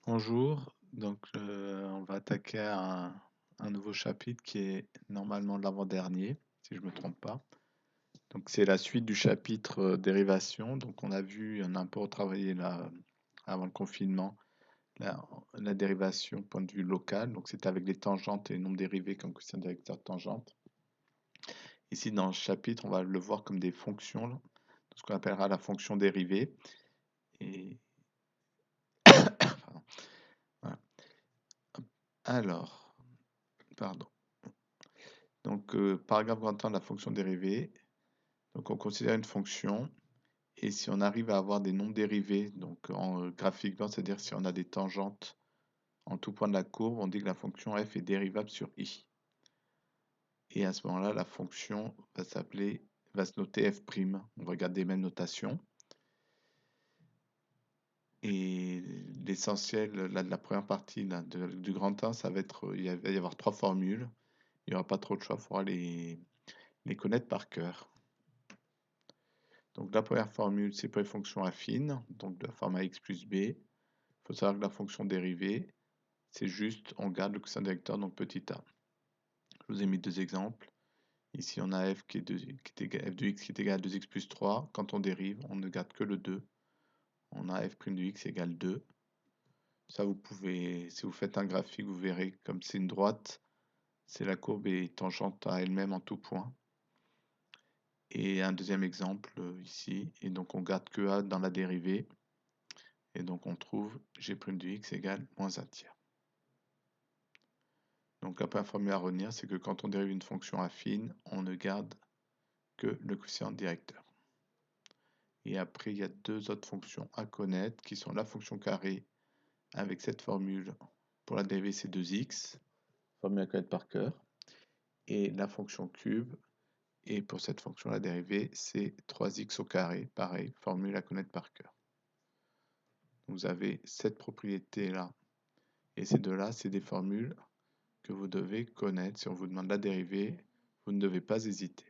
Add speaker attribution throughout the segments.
Speaker 1: Bonjour, on va attaquer un nouveau chapitre qui est normalement l'avant-dernier, si je ne me trompe pas. Donc c'est la suite du chapitre dérivation. Donc on a un peu retravaillé là avant le confinement la dérivation point de vue local. Donc c'était avec les tangentes et les nombres dérivés comme quotient directeur de tangente. Ici dans ce chapitre, on va le voir comme des fonctions, là, ce qu'on appellera la fonction dérivée. Et pardon, voilà. Alors, pardon. Donc, paragraphe grandin de la fonction dérivée. Donc, on considère une fonction et si on arrive à avoir des nombres dérivés, donc graphiquement, c'est-à-dire si on a des tangentes en tout point de la courbe, on dit que la fonction f est dérivable sur i. Et à ce moment-là, la fonction va se noter f'. On va garder les mêmes notations. Et l'essentiel là, de la première partie là, du grand 1, ça va être, il va y avoir trois formules. Il n'y aura pas trop de choix, il faudra les connaître par cœur. Donc la première formule, c'est pour les fonctions affines, donc de la forme ax plus b. Il faut savoir que la fonction dérivée, c'est juste, on garde le quotient directeur, donc petit a. Je vous ai mis deux exemples. Ici, on a f, f de x qui est égal à 2x plus 3. Quand on dérive, on ne garde que le 2. On a f' de x égale 2. Ça, vous pouvez, si vous faites un graphique, vous verrez comme c'est une droite, c'est la courbe est tangente à elle-même en tout point. Et un deuxième exemple ici, et donc on garde que a dans la dérivée. Et donc on trouve g' de x égale moins 1 tiers. Donc la première formule à retenir, c'est que quand on dérive une fonction affine, on ne garde que le quotient directeur. Et après, il y a deux autres fonctions à connaître, qui sont la fonction carrée avec cette formule pour la dérivée c'est 2x, formule à connaître par cœur, et la fonction cube, et pour cette fonction la dérivée c'est 3x au carré, pareil, formule à connaître par cœur. Vous avez cette propriété-là, et ces deux-là, c'est des formules que vous devez connaître. Si on vous demande la dérivée, vous ne devez pas hésiter.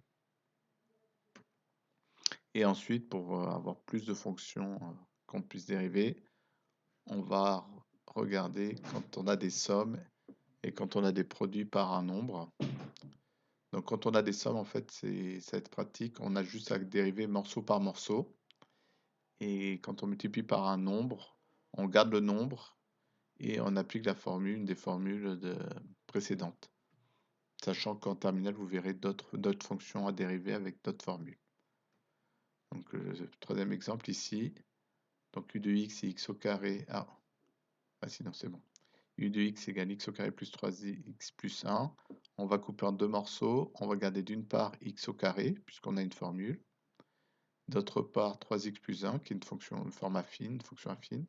Speaker 1: Et ensuite, pour avoir plus de fonctions qu'on puisse dériver, on va regarder quand on a des sommes et quand on a des produits par un nombre. Donc quand on a des sommes, en fait, ça va être pratique. On a juste à dériver morceau par morceau. Et quand on multiplie par un nombre, on garde le nombre et on applique la formule, une des formules précédentes. Sachant qu'en terminale, vous verrez d'autres fonctions à dériver avec d'autres formules. Donc le troisième exemple ici, donc u de x c'est x au carré, sinon c'est bon. U de x égale x au carré plus 3x plus 1. On va couper en deux morceaux, on va garder d'une part x au carré, puisqu'on a une formule, d'autre part 3x plus 1, qui est une forme affine, une fonction affine.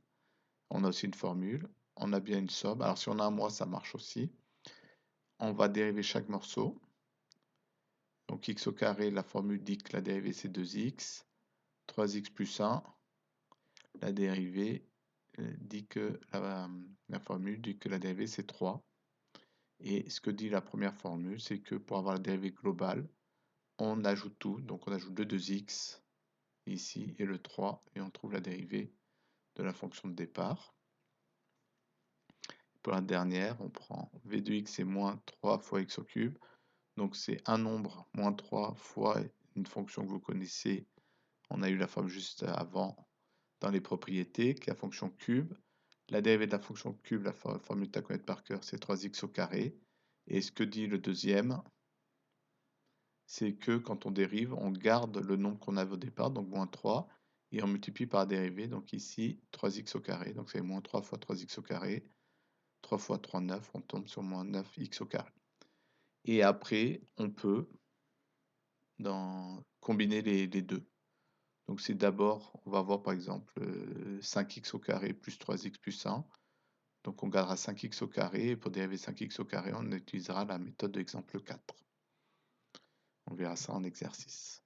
Speaker 1: On a aussi une formule, on a bien une somme, alors si on a un moins, ça marche aussi. On va dériver chaque morceau. Donc x au carré, la formule dit que la dérivée c'est 2x. 3x plus 1, la dérivée dit que la formule dit que la dérivée c'est 3. Et ce que dit la première formule, c'est que pour avoir la dérivée globale, on ajoute tout. Donc on ajoute le 2x ici et le 3 et on trouve la dérivée de la fonction de départ. Pour la dernière, on prend v de x c'est moins 3 fois x au cube. Donc c'est un nombre moins 3 fois une fonction que vous connaissez. On a eu la forme juste avant dans les propriétés, qui est la fonction cube. La dérivée de la fonction cube, la formule à connaître par cœur, c'est 3x au carré. Et ce que dit le deuxième, c'est que quand on dérive, on garde le nombre qu'on avait au départ, donc moins 3, et on multiplie par la dérivée, donc ici 3x au carré, donc c'est moins 3 fois 3x au carré, 3 fois 3, 9, on tombe sur moins 9x au carré. Et après, on peut combiner les deux. Donc c'est d'abord, on va voir par exemple 5x au carré plus 3x plus 1. Donc on gardera 5x au carré, et pour dériver 5x au carré, on utilisera la méthode de l'exemple 4. On verra ça en exercice.